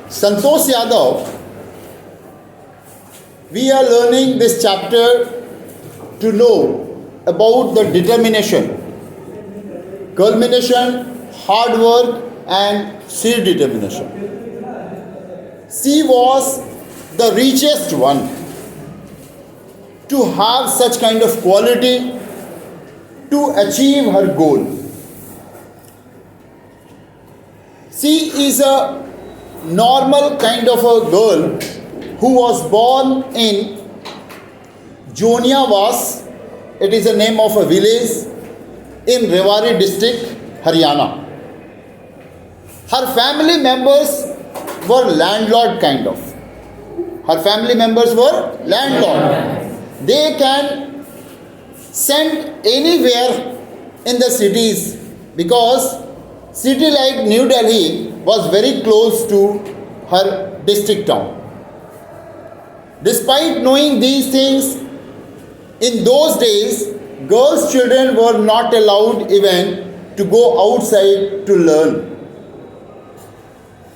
Santosh Yadav, we are learning this chapter to know about the determination, culmination, hard work, and sheer determination. She was the richest one to have such kind of quality to achieve her goal. She is a normal kind of a girl who was born in Joniavas. It is the name of a village in Rewari district, Haryana. Her family members were landlord kind of. Her family members were landlord. They can send anywhere in the cities because city like New Delhi was very close to her district town. Despite knowing these things, in those days, girls' children were not allowed even to go outside to learn.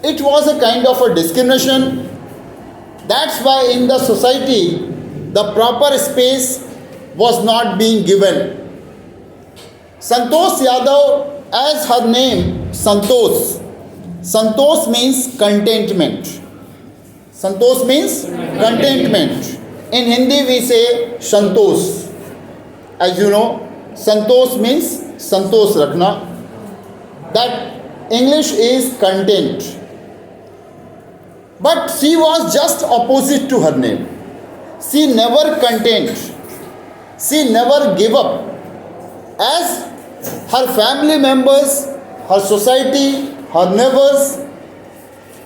It was a kind of a discrimination. That's why in the society, the proper space was not being given. Santosh Yadav, as her name, Santosh. Santosh means contentment. Santosh means contentment. In Hindi we say Santosh. As you know, Santosh means Santosh Rakhna. That English is content. But she was just opposite to her name. She never content. She never give up. As her family members, her society, her neighbors,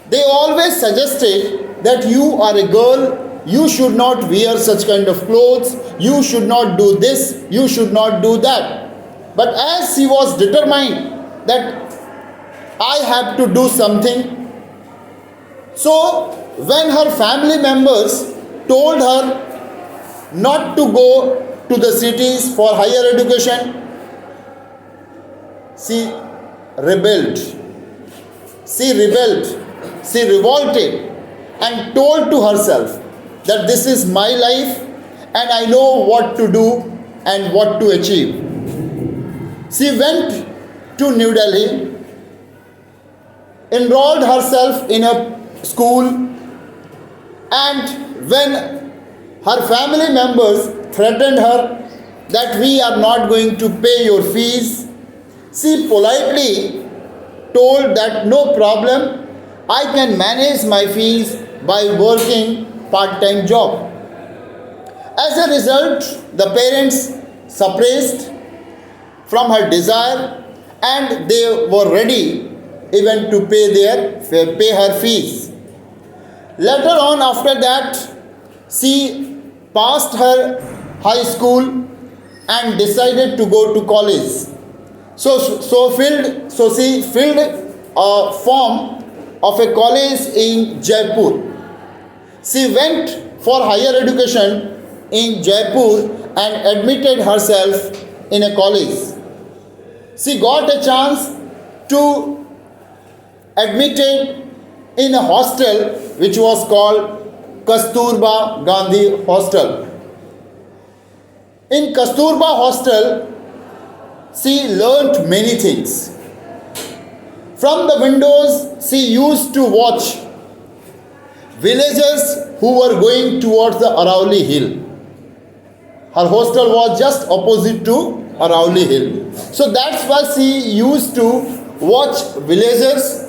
they always suggested that you are a girl, you should not wear such kind of clothes, you should not do this, you should not do that. But as she was determined that I have to do something, so when her family members told her not to go to the cities for higher education, she rebelled. She rebelled. She revolted and told to herself that this is my life and I know what to do and what to achieve. She went to New Delhi, enrolled herself in a school, and when her family members threatened her that we are not going to pay your fees, she politely told that no problem, I can manage my fees by working part-time job. As a result, the parents suppressed from her desire and they were ready even to pay her fees. Later on, after that, she passed her high school and decided to go to college. So she filled a form of a college in Jaipur. She went for higher education in Jaipur and admitted herself in a college. She got a chance to admitted in a hostel which was called Kasturba Gandhi Hostel. In Kasturba Hostel, she learnt many things. From the windows, she used to watch villagers who were going towards the Arauli Hill. Her hostel was just opposite to Arauli Hill. So that's why she used to watch villagers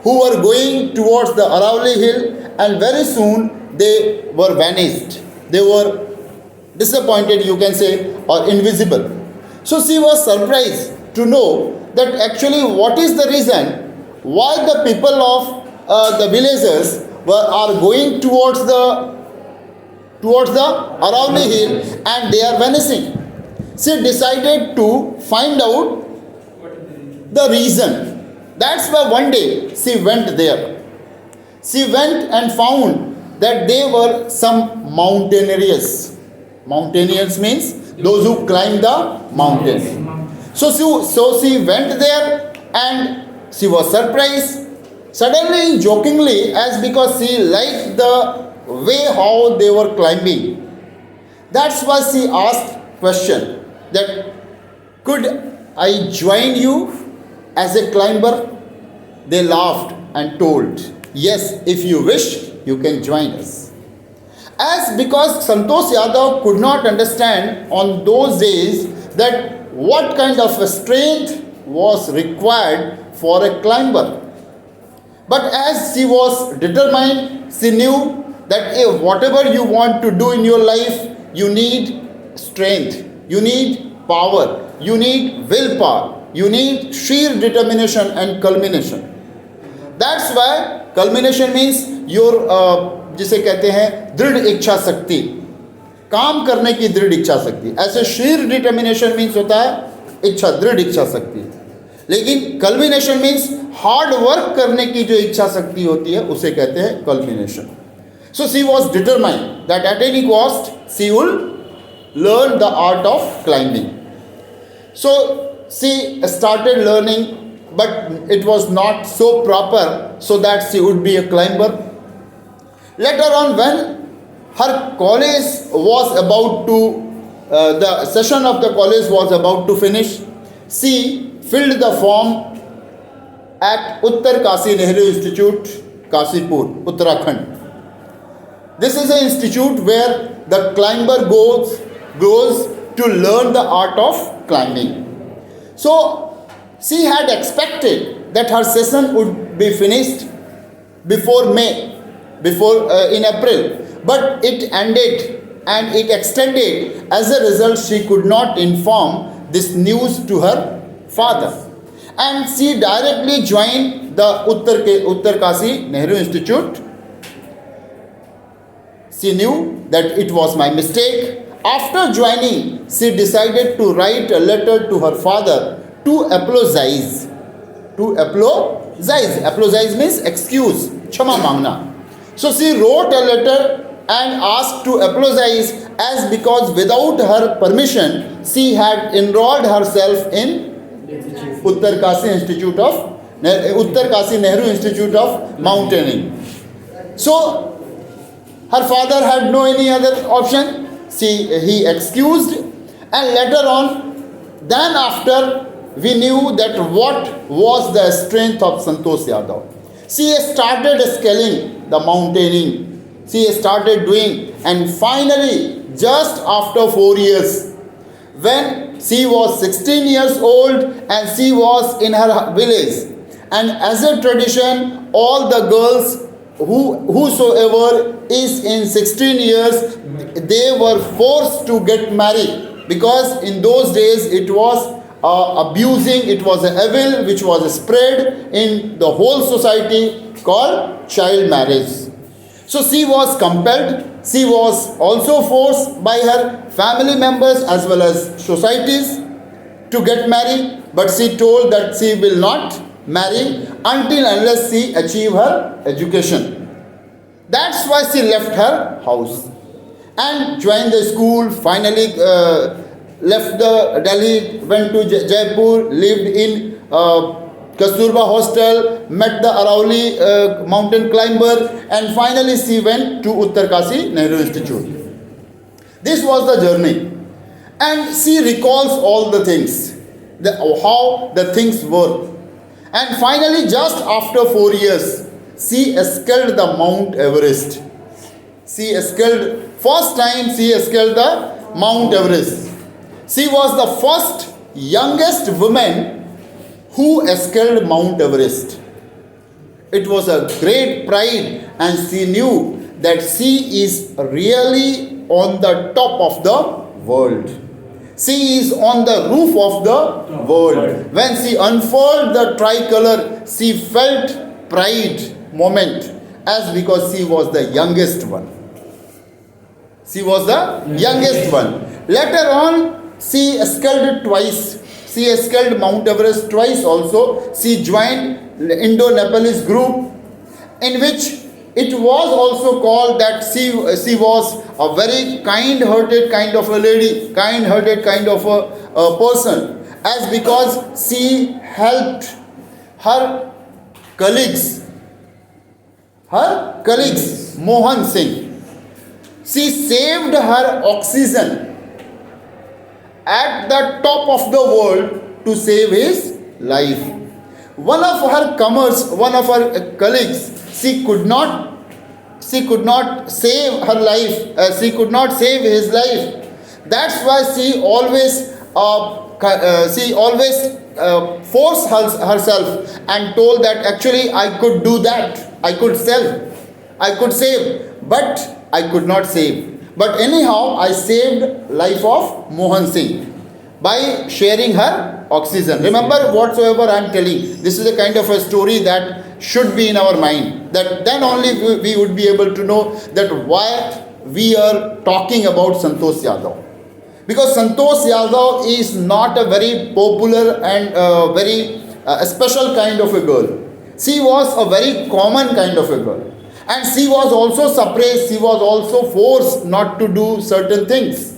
who were going towards the Arauli Hill, and very soon they were vanished. They were disappointed, you can say, or invisible. So she was surprised to know that actually what is the reason why the people of the villagers are going towards the Arauli Hill and they are vanishing. She decided to find out the reason. That's why one day she went there. She went and found that they were some mountaineers. Mountaineers means those who climb the mountains. So she went there and she was surprised. Suddenly, jokingly, as because she liked the way how they were climbing. That's why she asked question that could I join you as a climber? They laughed and told, yes, if you wish, you can join us. As because Santosh Yadav could not understand on those days that what kind of a strength was required for a climber. But as she was determined, she knew that if whatever you want to do in your life, you need strength, you need power, you need willpower, you need sheer determination and culmination. That's why culmination means your जिसे कहते हैं दृढ़ इच्छा शक्ति, काम करने की दृढ़ इच्छा शक्ति. ऐसे sheer determination means होता है इच्छा, दृढ़ इच्छा शक्ति. लेकिन culmination means हार्ड वर्क करने की जो इच्छा शक्ति होती है उसे कहते हैं culmination. So she was determined that at any cost she will learn the art of climbing. So she started learning, but it was not so proper so that she would be a climber. Later on, when her college was about to, the session of the college was about to finish, she filled the form at Uttar Kasi Nehru Institute, Kasipur, Uttarakhand. This is an institute where the climber goes to learn the art of climbing. So she had expected that her session would be finished before May, in April, but it ended and it extended. As a result, she could not inform this news to her father, and she directly joined the Uttar Kasi Nehru Institute. She knew that it was my mistake. After joining, she decided to write a letter to her father to apologize. Apologize means excuse, क्षमा मांगना. So she wrote a letter and asked to apologize, as because without her permission she had enrolled herself in Uttar Kasi Nehru Institute of Mountaineering. So her father had no any other option. He excused, and later on, then after, we knew that what was the strength of Santosh Yadav. She started scaling the mountaineering. She started doing, and finally, just after 4 years, when she was 16 years old and she was in her village, and as a tradition, all the girls whosoever is in 16 years, they were forced to get married, because in those days it was abusing, it was an evil which was spread in the whole society called child marriage. So she was compelled, she was also forced by her family members as well as societies to get married, but she told that she will not marry until unless she achieve her education. That's why she left her house and joined the school, finally left the Delhi, went to Jaipur, lived in Kasturba hostel, met the Arauli mountain climber, and finally she went to Uttar Kasi Nehru Institute. This was the journey, and she recalls all the things, how the things were. And finally, just after 4 years, she scaled the Mount Everest. First time she scaled the Mount Everest. She was the first youngest woman who scaled Mount Everest. It was a great pride, and she knew that she is really on the top of the world. She is on the roof of the world. When she unfurled the tricolor, she felt pride moment, as because she was the youngest one. She was the youngest one. Later on, she scaled twice. She scaled Mount Everest twice also. She joined the Indo-Nepalese group, in which it was also called that she was a very kind-hearted kind of a lady, kind-hearted kind of a person, as because she helped her colleagues her colleagues, Mohan Singh. She saved her oxygen at the top of the world to save his life. One of her comers, one of her colleagues, she could not save her life. She could not save his life. That's why she always forced herself and told that actually I could do that. I could save, but I could not save. But anyhow, I saved life of Mohan Singh by sharing her oxygen. Remember whatsoever I am telling. This is a kind of a story that should be in our mind. That then only we would be able to know that why we are talking about Santosh Yadav. Because Santosh Yadav is not a very popular and very special kind of a girl. She was a very common kind of a girl. And she was also suppressed, she was also forced not to do certain things.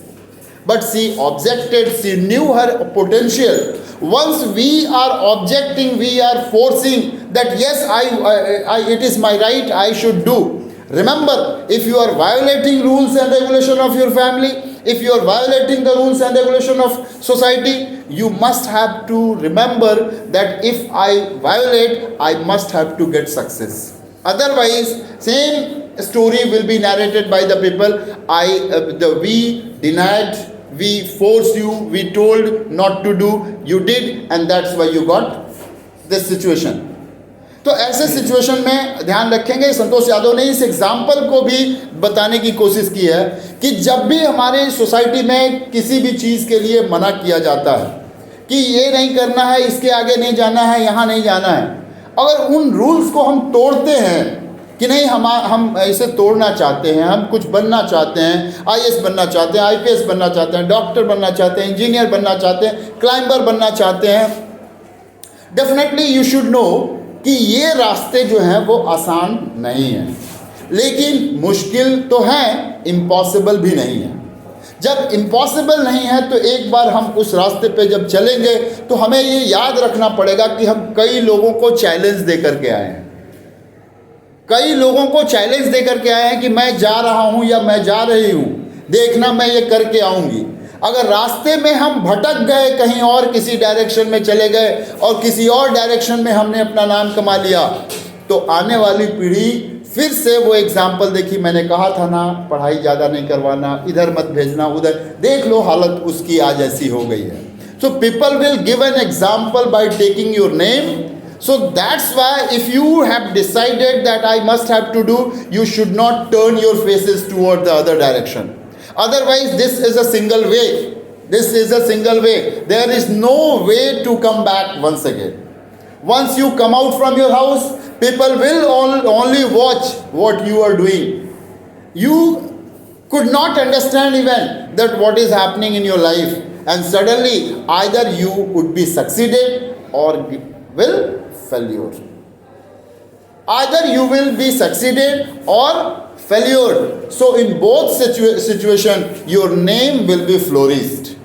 But she objected, she knew her potential. Once we are objecting, we are forcing that yes, it is my right, I should do. Remember, if you are violating rules and regulation of your family, if you are violating the rules and regulation of society, you must have to remember that if I violate, I must have to get success. Otherwise, same story will be narrated by the people. We denied, we forced you, we told not to do, you did, and that's why you got this situation. तो ऐसे situation में ध्यान रखेंगे, संतोष यादव ने इस example को भी बताने की कोशिश की है कि जब भी हमारे सोसाइटी में किसी भी चीज़ के लिए मना किया जाता है कि ये नहीं करना है, इसके आगे नहीं जाना है, यहाँ नहीं जाना है, अगर उन रूल्स को हम तोड़ते हैं कि नहीं हम इसे तोड़ना चाहते हैं, हम कुछ बनना चाहते हैं, आईएएस बनना चाहते हैं, आईपीएस बनना चाहते हैं, डॉक्टर बनना चाहते हैं, इंजीनियर बनना चाहते हैं, क्लाइंबर बनना चाहते हैं, डेफिनेटली यू शुड नो कि ये रास्ते जो हैं वो आसान नहीं हैं, लेकिन मुश्किल तो हैं, इम्पॉसिबल भी नहीं है। जब इम्पॉसिबल नहीं है तो एक बार हम उस रास्ते पे जब चलेंगे तो हमें ये याद रखना पड़ेगा कि हम कई लोगों को चैलेंज दे करके आए हैं, कई लोगों को चैलेंज दे करके आए हैं कि मैं जा रहा हूँ या मैं जा रही हूँ, देखना मैं ये करके आऊँगी। अगर रास्ते में हम भटक गए, कहीं और किसी डायरेक्शन में चले गए और किसी और डायरेक्शन में हमने अपना नाम कमा लिया, तो आने वाली पीढ़ी फिर से वो एग्जाम्पल देखी, मैंने कहा था ना पढ़ाई ज़्यादा नहीं करवाना, इधर मत भेजना, उधर देख लो हालत उसकी आज ऐसी हो गई है। So people will give an example by taking your name. So that's why if you have decided that I must have to do, you should not turn your faces toward the other direction. Otherwise, this is a single way. This is a single way. There is no way to come back once again. Once you come out from your house, people will only watch what you are doing. You could not understand even that what is happening in your life, and suddenly either you would be succeeded or will failure. Either you will be succeeded or failure. So in both situation, your name will be flourished.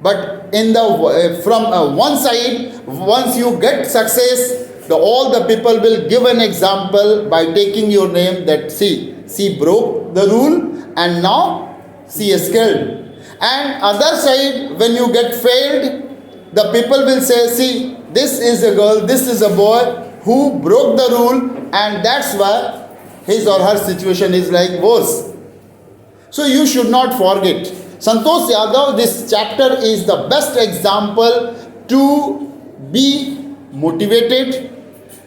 But in the from one side, once you get success, all the people will give an example by taking your name that she broke the rule and now she is killed. And other side, when you get failed, the people will say, see, this is a girl, this is a boy who broke the rule, and that's why his or her situation is like worse. So you should not forget. Santosh Yadav, this chapter is the best example to be motivated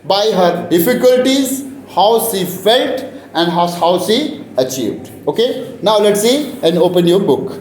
by her difficulties, how she felt and how she achieved. Okay, now let's see and open your book.